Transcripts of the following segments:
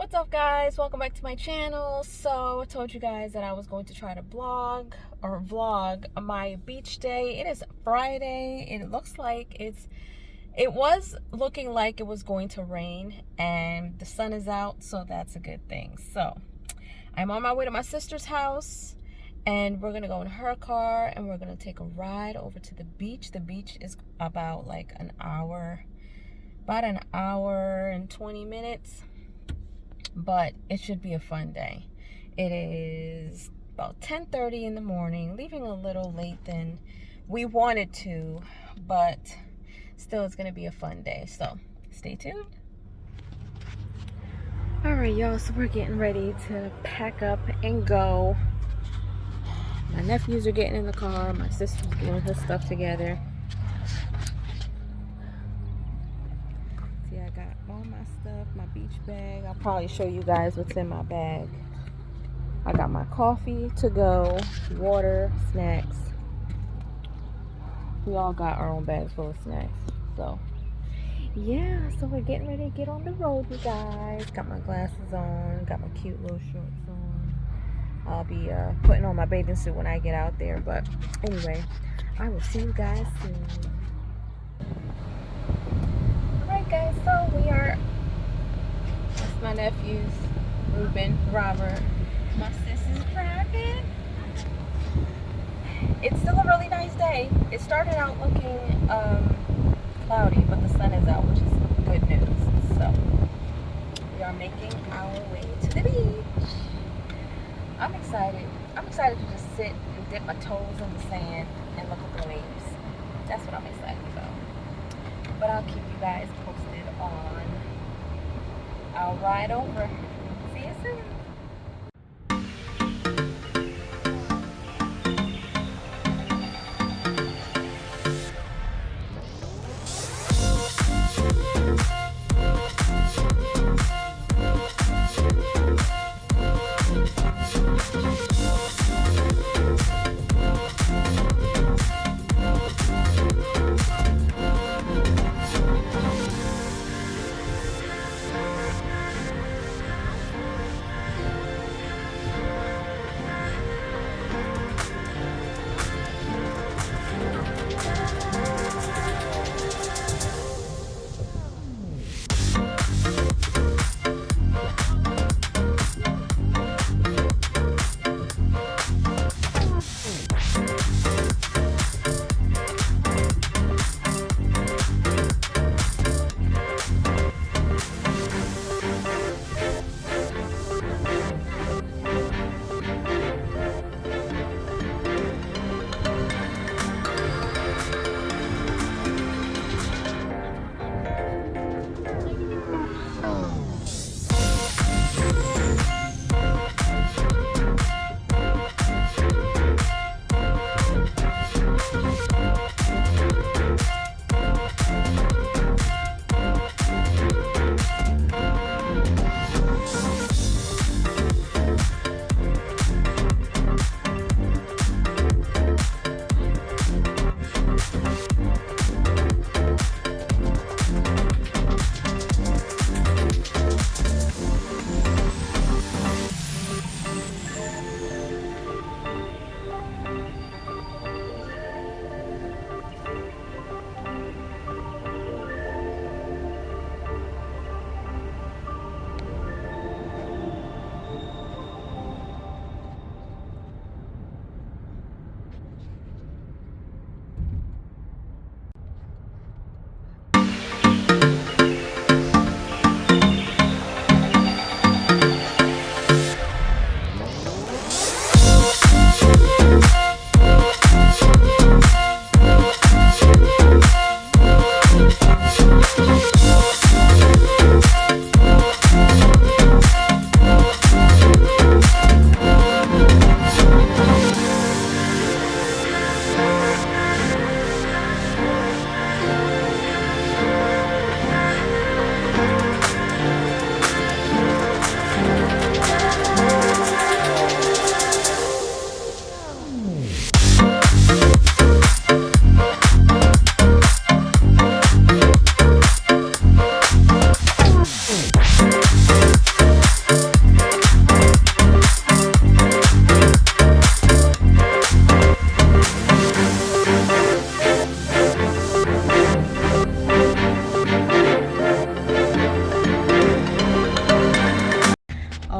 What's up, guys? Welcome back to my channel. So I told you guys that I was going to try to vlog my beach day. It is Friday. It looks like it was looking like it was going to rain, and the sun is out, so that's a good thing. So I'm on my way to my sister's house, and we're gonna go in her car and we're gonna take a ride over to the beach. The beach is about an hour and 20 minutes, but it should be a fun day. It is about 10:30 in the morning, leaving a little late than we wanted to, but still it's gonna be a fun day, so stay tuned. All right, y'all, so we're getting ready to pack up and go. My nephews are getting in the car, my sister's getting her stuff together. See, I got all my stuff, my beach bag. I'll probably show you guys what's in my bag. I got my coffee to go, water, snacks. We all got our own bags full of snacks. So yeah, so we're getting ready to get on the road, you guys. Got my glasses on, got my cute little shorts on. I'll be putting on my bathing suit when I get out there, but anyway, I will see you guys soon. Alright, guys, so that's my nephews, Ruben, Robert, my sis is driving. It's still a really nice day. It started out looking cloudy, but the sun is out, which is good news. So we are making our way to the beach. I'm excited. I'm excited to just sit and dip my toes in the sand and look at the waves. That's what I'm excited about. But I'll keep you guys posted on our ride over. See you soon.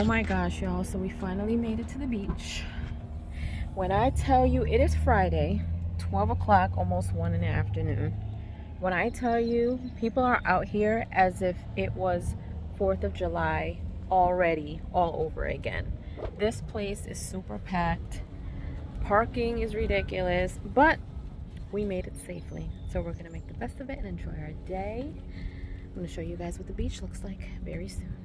Oh my gosh, y'all, so we finally made it to the beach. When I tell you it is Friday, 12 o'clock, almost 1 in the afternoon. When I tell you people are out here as if it was 4th of July already all over again. This place is super packed. Parking is ridiculous, but we made it safely. So we're gonna make the best of it and enjoy our day. I'm gonna show you guys what the beach looks like very soon.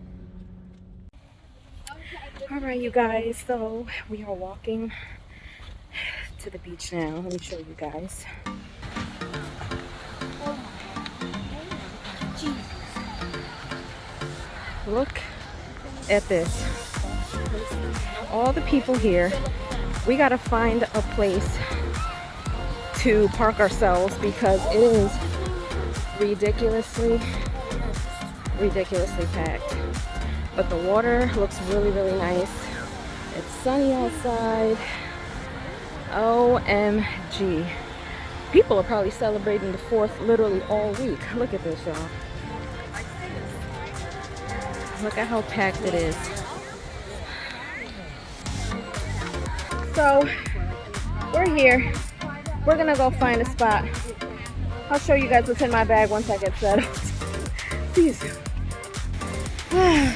All right, you guys, so we are walking to the beach now. Let me show you guys. Look at this. All the people here. We gotta find a place to park ourselves because it is ridiculously packed. But the water looks really nice. It's sunny outside. OMG. People are probably celebrating the 4th literally all week. Look at this, y'all. Look at how packed it is. So, we're here. We're gonna go find a spot. I'll show you guys what's in my bag once I get settled. Please.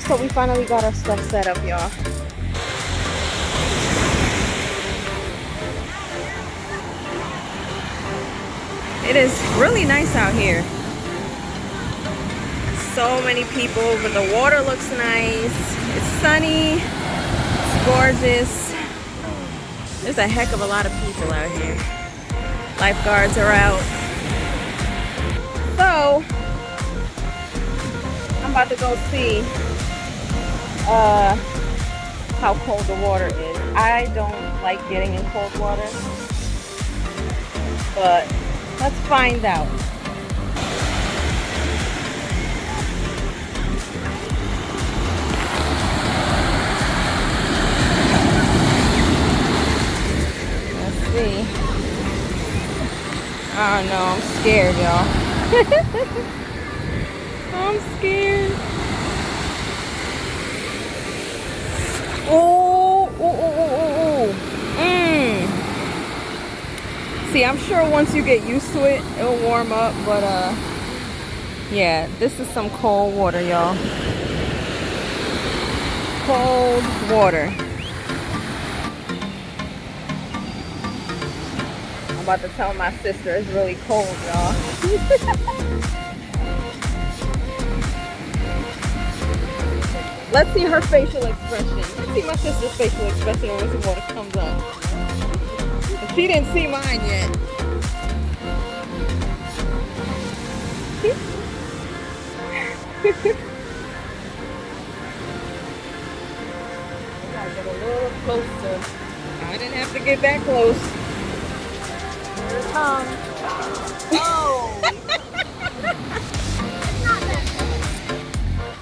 So we finally got our stuff set up, y'all. It is really nice out here. So many people, but the water looks nice. It's sunny. It's gorgeous. There's a heck of a lot of people out here. Lifeguards are out. So, I'm about to go see how cold the water is. I don't like getting in cold water, but let's find out. Let's see. Oh no, I'm scared, y'all. I'm scared. Oh. See, I'm sure once you get used to it, it'll warm up. But yeah, this is some cold water, y'all. Cold water. I'm about to tell my sister it's really cold, y'all. Let's see her facial expression. Let's see my sister's facial expression when the water comes up. She didn't see mine yet. Gotta get a little closer. I didn't have to get that close. Here it comes. Oh!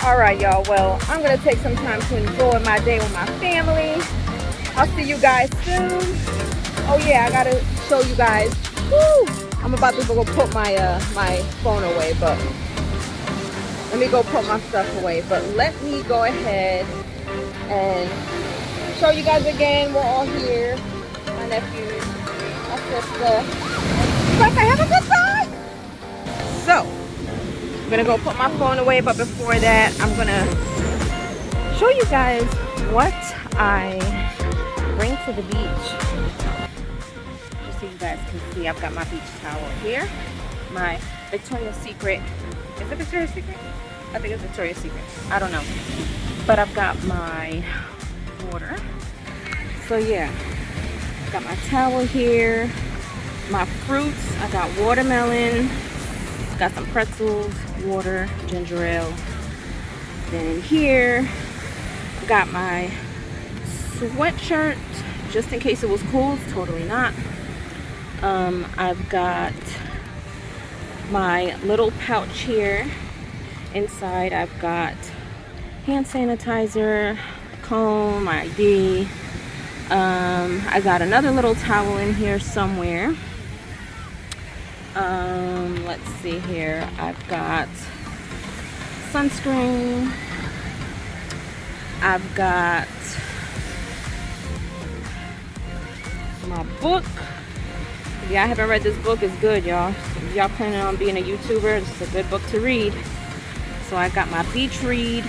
Alright, y'all. Well, I'm going to take some time to enjoy my day with my family. I'll see you guys soon. Oh, yeah, I got to show you guys. Woo! I'm about to go put my my phone away, but let me go put my stuff away. But let me go ahead and show you guys again. We're all here. My nephews, my sister. But I have a good time. So, I'm gonna go put my phone away, but before that, I'm gonna show you guys what I bring to the beach. Just so you guys can see, I've got my beach towel here. My Victoria's Secret. Is it Victoria's Secret? I think it's Victoria's Secret. I don't know. But I've got my water. So yeah, got my towel here. My fruits, I got watermelon. Got some pretzels, water, ginger ale. Then in here, got my sweatshirt, just in case it was cool. It's totally not. I've got my little pouch here. Inside, I've got hand sanitizer, comb, my ID. I got another little towel in here somewhere. Let's see here. I've got sunscreen. I've got my book. If y'all haven't read this book, it's good, y'all. If y'all planning on being a YouTuber, it's a good book to read. So I got my beach read.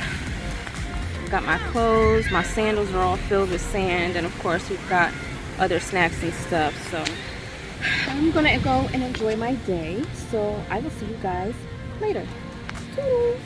Got my clothes. My sandals are all filled with sand. And of course, we've got other snacks and stuff. So I'm going to go and enjoy my day. So I will see you guys later. Toodles.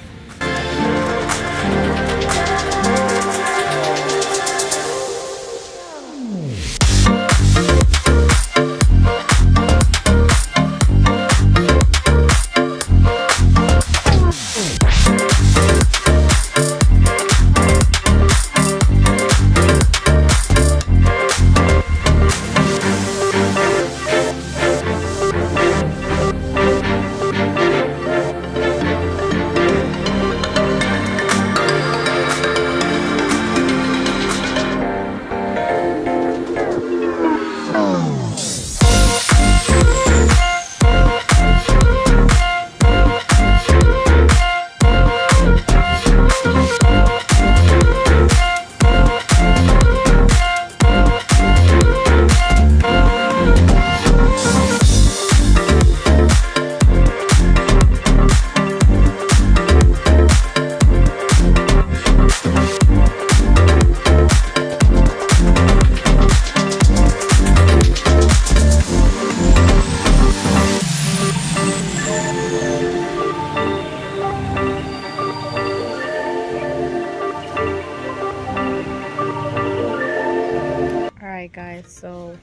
Alright guys, so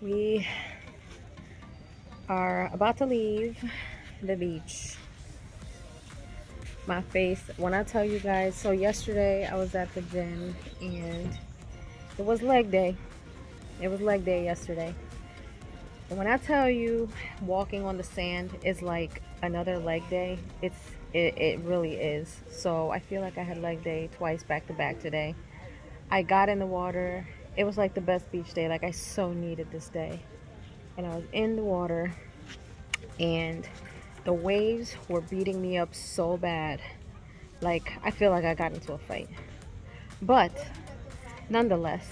we are about to leave the beach. My face, when I tell you guys, so yesterday I was at the gym and it was leg day. It was leg day yesterday. And when I tell you walking on the sand is like another leg day, it really is. So I feel like I had leg day twice back to back today. I got in the water. It was like the best beach day. Like I so needed this day. And I was in the water and the waves were beating me up so bad. Like I feel like I got into a fight. But nonetheless,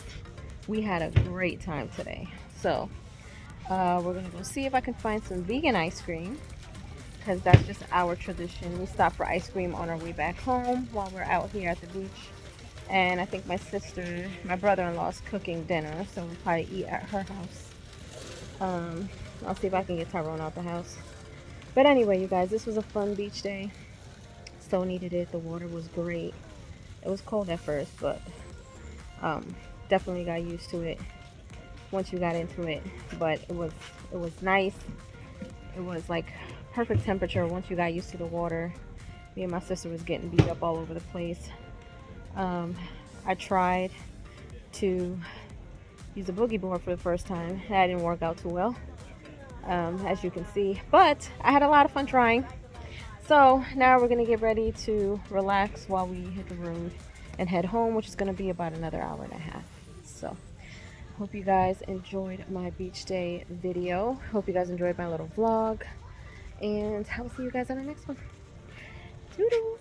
we had a great time today. So we're gonna go see if I can find some vegan ice cream, because that's just our tradition. We stop for ice cream on our way back home while we're out here at the beach. And I think my brother-in-law is cooking dinner, so we'll probably eat at her house. I'll see if I can get Tyrone out the house. But anyway, you guys, this was a fun beach day. So needed it. The water was great. It was cold at first, but definitely got used to it once you got into it. But it was nice. It was like perfect temperature once you got used to the water. Me and my sister was getting beat up all over the place. I tried to use a boogie board for the first time. That didn't work out too well, as you can see. But I had a lot of fun trying. So now we're gonna get ready to relax while we hit the road and head home, which is gonna be about another hour and a half. So hope you guys enjoyed my beach day video. Hope you guys enjoyed my little vlog, and I will see you guys on the next one. Toodles!